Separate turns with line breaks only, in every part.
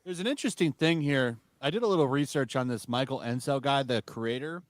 There's an interesting thing here. I did a little research on this Michael Ensel guy, the creator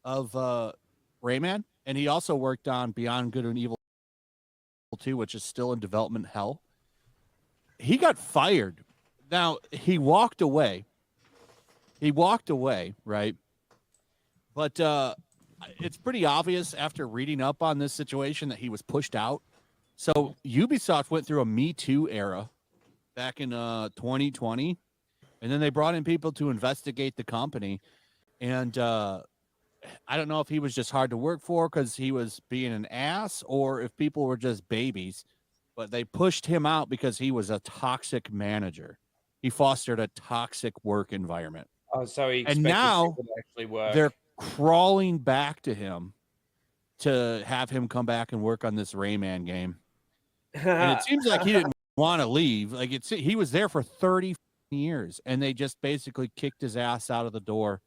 of Rayman, and he also worked on Beyond Good and Evil 2, which is still in development hell. He got fired. Now, he walked away. He walked away, right? But it's pretty obvious after reading up on this situation that he was pushed out. So Ubisoft went through a Me Too era back in 2020, and then they brought in people to investigate the company. And I don't know if he was just hard to work for because he was being an ass, or if people were just babies. But they pushed him out because he was a toxic manager. He fostered a toxic work environment.
Oh, so he
And
expected
now
people to actually work.
they're crawling back to him to have him come back and work on this Rayman game. And it seems like he didn't want to leave. Like he was there for 30 years, and they just basically kicked his ass out of the door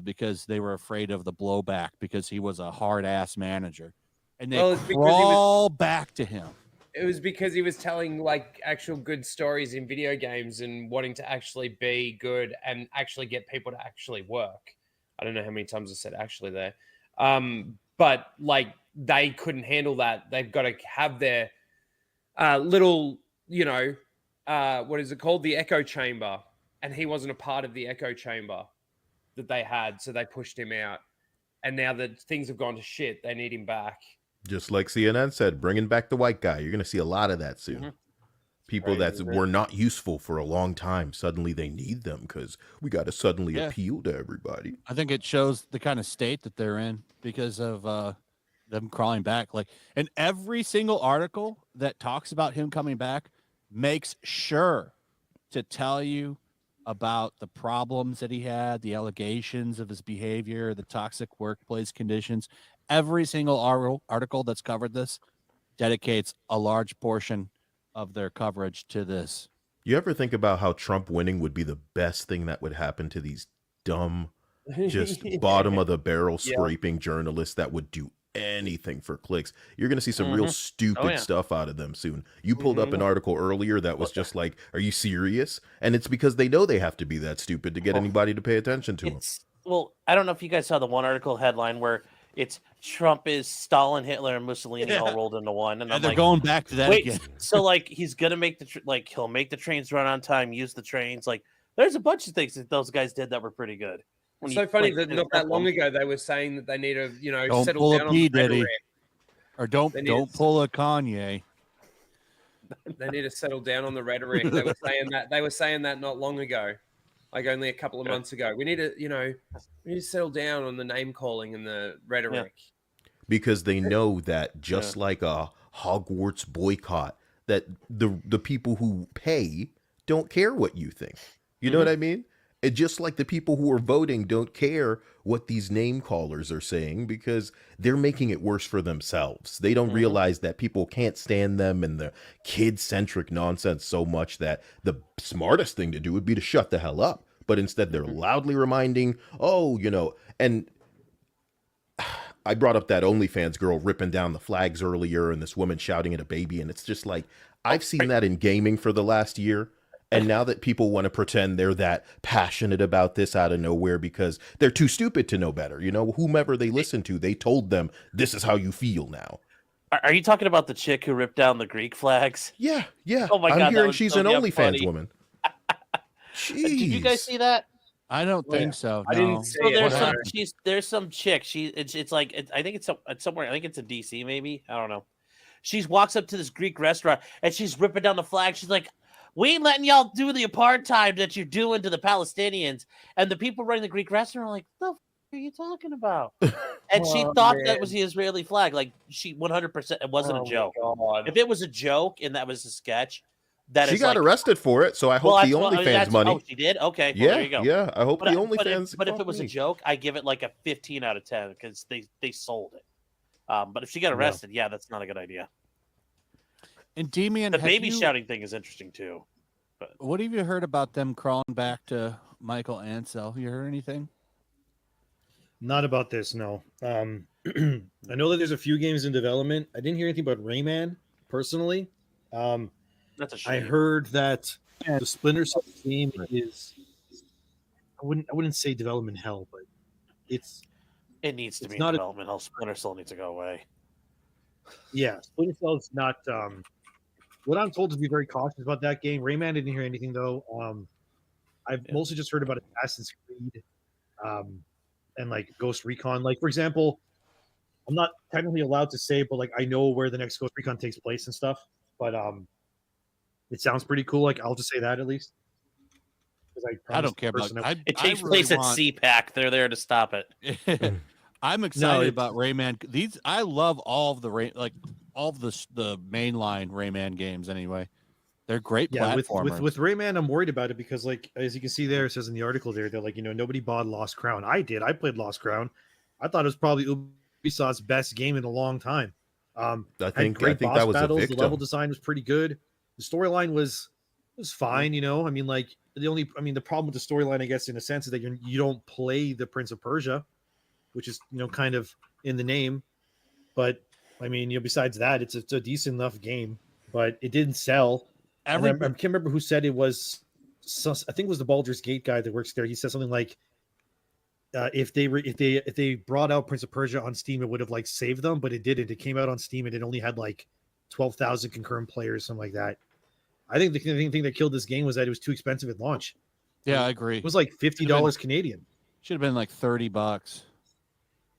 because they were afraid of the blowback because he was a hard ass manager. And they crawl back to him.
It was because he was telling like actual good stories in video games and wanting to actually be good and actually get people to actually work. I don't know how many times I said actually there. But like they couldn't handle that. They've got to have their little, what is it called? The echo chamber. And he wasn't a part of the echo chamber that they had. So they pushed him out. And now that things have gone to shit, they need him back.
Just like CNN said, bringing back the white guy. You're going to see a lot of that soon. Mm-hmm. People that were not useful for a long time, suddenly they need them because we got to suddenly appeal to everybody.
I think it shows the kind of state that they're in because of them crawling back. Like, and every single article that talks about him coming back makes sure to tell you about the problems that he had, the allegations of his behavior, the toxic workplace conditions. Every single article that's covered this dedicates a large portion of their coverage to this.
You ever think about how Trump winning would be the best thing that would happen to these dumb, just bottom of the barrel scraping journalists that would do anything for clicks? You're going to see some real stupid stuff out of them soon. You pulled up an article earlier that was just like, are you serious? And it's because they know they have to be that stupid to get anybody to pay attention to them.
Well, I don't know if you guys saw the one article headline where it's Trump is Stalin, Hitler, and Mussolini all rolled into one, and
they're like, going back to that again.
So like he's gonna make he'll make the trains run on time, use the trains. Like there's a bunch of things that those guys did that were pretty good.
It's so funny that not that long ago they were saying that they need to
don't
settle down on the rhetoric.
Or don't pull a Kanye.
They need to settle down on the rhetoric. They were saying that not long ago. Like only a couple of months ago. We need to settle down on the name calling and the rhetoric.
Because they know that just like a Hogwarts boycott, that the people who pay don't care what you think. You know what I mean? And just like the people who are voting don't care what these name callers are saying because they're making it worse for themselves. They don't realize that people can't stand them and the kid-centric nonsense so much that the smartest thing to do would be to shut the hell up. But instead they're loudly reminding, and I brought up that OnlyFans girl ripping down the flags earlier and this woman shouting at a baby. And it's just like, I've seen that in gaming for the last year. And now that people want to pretend they're that passionate about this out of nowhere because they're too stupid to know better. Whomever they listen to, they told them, this is how you feel now.
Are you talking about the chick who ripped down the Greek flags?
Yeah.
Oh my God,
I'm hearing she's an OnlyFans woman.
Did you guys see that?
I don't think so.
I didn't see it.
There's some chick. It's like I think it's somewhere. I think it's in DC maybe. I don't know. She walks up to this Greek restaurant and she's ripping down the flag. She's like, "We ain't letting y'all do the apartheid that you're doing to the Palestinians." And the people running the Greek restaurant are like, "The f are you talking about?" And she thought that was the Israeli flag. Like she 100%. It wasn't a joke. If it was a joke and that was a sketch.
She got arrested for it, so I hope the OnlyFans money.
Oh, she did? Okay, well, there you go.
Yeah, I hope the OnlyFans.
But if it was a joke, I give it like a 15 out of 10 because they sold it. But if she got arrested, that's not a good idea.
And Demian,
the baby shouting thing is interesting too. But
what have you heard about them crawling back to Michael Ansel? You heard anything?
Not about this, no. I know that there's a few games in development. I didn't hear anything about Rayman personally.
That's a shame.
I heard that The Splinter Cell game is I wouldn't say development hell, but it's
It needs to
it's
be in
not a
development hell. Splinter Cell needs to go away.
Splinter Cell is not what I'm told to be very cautious about that game. Rayman didn't hear anything though. I've
Yeah.
mostly just heard about Assassin's Creed, and like Ghost Recon. Like for example, I'm not technically allowed to say, but like I know where the next Ghost Recon takes place and stuff. But it sounds pretty cool. Like I'll just say that at least because I
I
promised
don't care
the
about.
person
It
I
takes
really
place at
want.
CPAC. They're there to stop it.
I'm excited
it's-
about Rayman. These I love all of the all of the mainline Rayman games. Anyway, they're great
yeah,
platformers.
with Rayman, I'm worried about it because like as you can see there, it says in the article there, they're like, nobody bought Lost Crown. I did. I played Lost Crown. I thought it was probably Ubisoft's best game in a long time.
I
Had
think
great
that
boss
was a
battles. The level
victim.
design was pretty good. The storyline was fine. I mean, like the problem with the storyline, I guess, in a sense, is that you don't play the Prince of Persia, which is kind of in the name. But I mean, besides that, it's a decent enough game, but it didn't sell. And I can't remember who said it was. I think it was the Baldur's Gate guy that works there. He said something like, if they brought out Prince of Persia on Steam, it would have like saved them, but it didn't. It came out on Steam and it only had like 12,000 concurrent players, something like that. I think the thing that killed this game was that it was too expensive at launch.
Yeah, I agree.
It was like $50 Canadian.
Should have been like $30.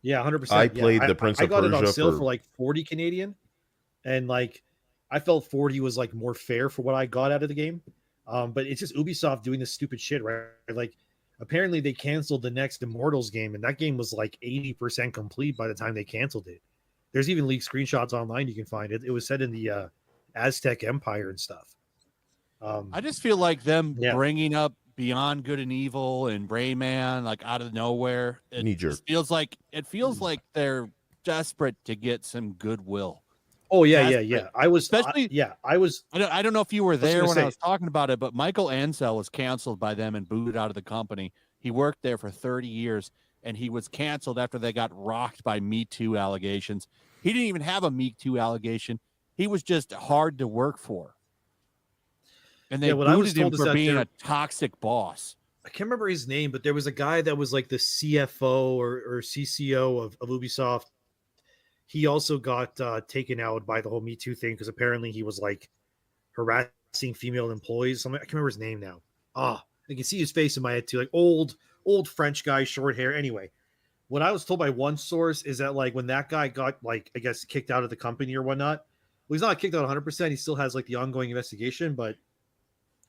Yeah, 100%.
I played the Prince of
I got it on
Persia
sale
for
for like 40 Canadian, and like I felt 40 was like more fair for what I got out of the game. But it's just Ubisoft doing this stupid shit, right? Like apparently they canceled the next Immortals game, and that game was like 80% complete by the time they canceled it. There's even leaked screenshots online you can find. It was set in the Aztec Empire and stuff.
I just feel like them
Yeah.
bringing up Beyond Good and Evil and Rayman like out of nowhere. It
Knee jerk.
just feels like they're desperate to get some goodwill.
Oh yeah,
Desperate.
yeah. I was
Especially-
I was
I don't know if you were there
gonna
when
say-
I was talking about it, but Michael Ansel was canceled by them and booted out of the company. He worked there for 30 years and he was canceled after they got rocked by Me Too allegations. He didn't even have a Me Too allegation. He was just hard to work for. And they
what I was
booted him
told is
for
that
being
they're-
a toxic boss.
I can't remember his name, but there was a guy that was like the CFO or CCO of Ubisoft. He also got taken out by the whole Me Too thing because apparently he was like harassing female employees. I can't remember his name now. I can see his face in my head too. Like old French guy, short hair. Anyway, what I was told by one source is that like when that guy got like I guess kicked out of the company or whatnot, well, he's not kicked out 100%. He still has like the ongoing investigation, but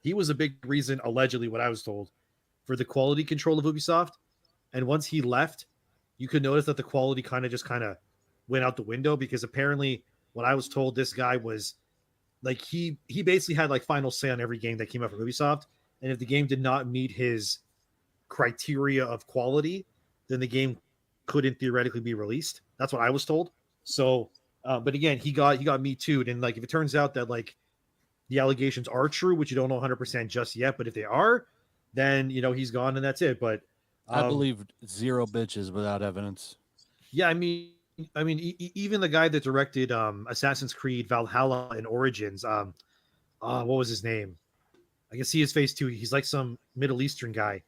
he was a big reason, allegedly, what I was told, for the quality control of Ubisoft. And once he left, you could notice that the quality kind of went out the window because apparently what I was told, this guy was like he basically had like final say on every game that came out from Ubisoft. And if the game did not meet his criteria of quality, then the game couldn't theoretically be released. That's what I was told. So, but again, he got Me Too'd. And like if it turns out that like the allegations are true, which you don't know 100% just yet, but if they are, then he's gone and that's it. But
I believe zero bitches without evidence.
yeah, I mean, even the guy that directed Assassin's Creed Valhalla and Origins, what was his name? I can see his face too. He's like some Middle Eastern guy.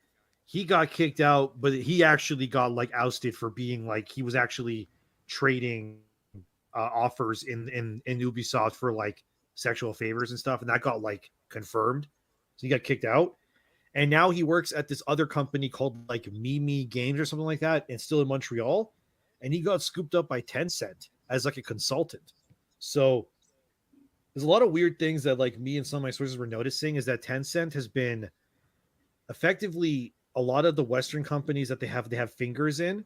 He got kicked out, but he actually got like ousted for being like he was actually trading offers in Ubisoft for like sexual favors and stuff, and that got like confirmed. So he got kicked out. And now he works at this other company called like Mimi Games or something like that, and still in Montreal. And he got scooped up by Tencent as like a consultant. So there's a lot of weird things that like me and some of my sources were noticing is that Tencent has been effectively a lot of the Western companies that they have fingers in.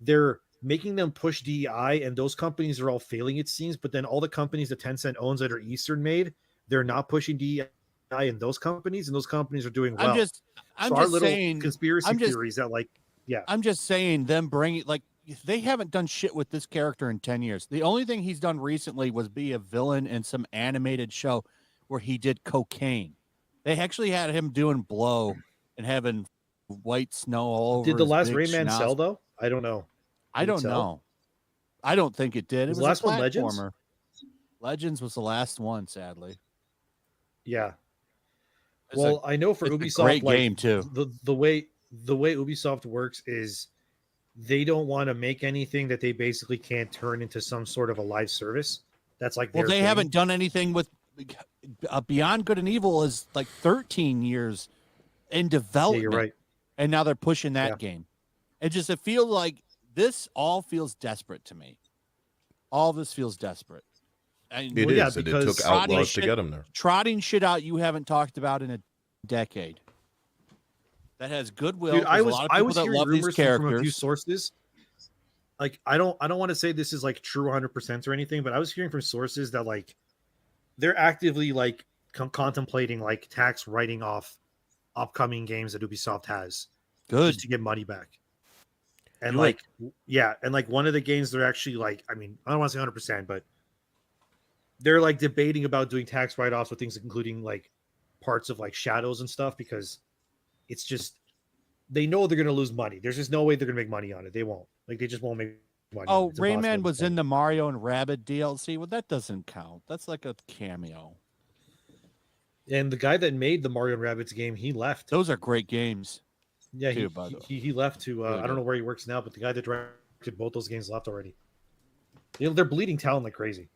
They're making them push DEI, and those companies are all failing, it seems. But then all the companies that Tencent owns that are Eastern made, they're not pushing DEI in those companies, and those companies are doing well.
I'm just
saying conspiracy theories that like, yeah.
I'm just saying them bringing like they haven't done shit with this character in 10 years. The only thing he's done recently was be a villain in some animated show where he did cocaine. They actually had him doing blow and having white snow all over.
Did the
his
last
big
Rayman
schnoz.
sell though? I don't know.
I don't know. I don't think it did. It
Was
was
the last
a
one Legends?
platformer. Legends was the last one, sadly.
Yeah.
It's
Well, I know for
it's a
Ubisoft,
great
like
game, too.
the way Ubisoft works is they don't want to make anything that they basically can't turn into some sort of a live service. That's like
well,
their
they
thing.
haven't done anything with Beyond Good and Evil is like 13 years in
Yeah,
development,
you're right.
and now they're pushing that
Yeah.
game. It feels like this all feels desperate to me. All this feels desperate. And
It
Well,
is,
yeah,
and it
because
took
Rodney
Outlaws to
shit-
get them there.
trotting shit out you haven't talked about in a decade. That has goodwill.
Dude, I
There's a
was
lot of people that
hearing
love these
rumors from a few
characters.
sources. Like I don't want to say this is like true 100% or anything, but I was hearing from sources that like they're actively like contemplating like tax writing off upcoming games that Ubisoft has
Good.
just to get money back. And
Do
like yeah, and like one of the games they're actually like, I mean, I don't want to say 100%, but they're like debating about doing tax write-offs with things including like parts of like shadows and stuff because it's just they know they're going to lose money. There's just no way they're going to make money on it. They won't. Like they just won't make money.
Oh, Rayman was in the Mario and Rabbids DLC. Well, that doesn't count. That's like a cameo.
And the guy that made the Mario and Rabbids game, he left.
Those are great games.
Yeah,
too, by the way.
he left to
Really
I don't
good.
know where he works now, but the guy that directed both those games left already. You know, they're bleeding talent like crazy.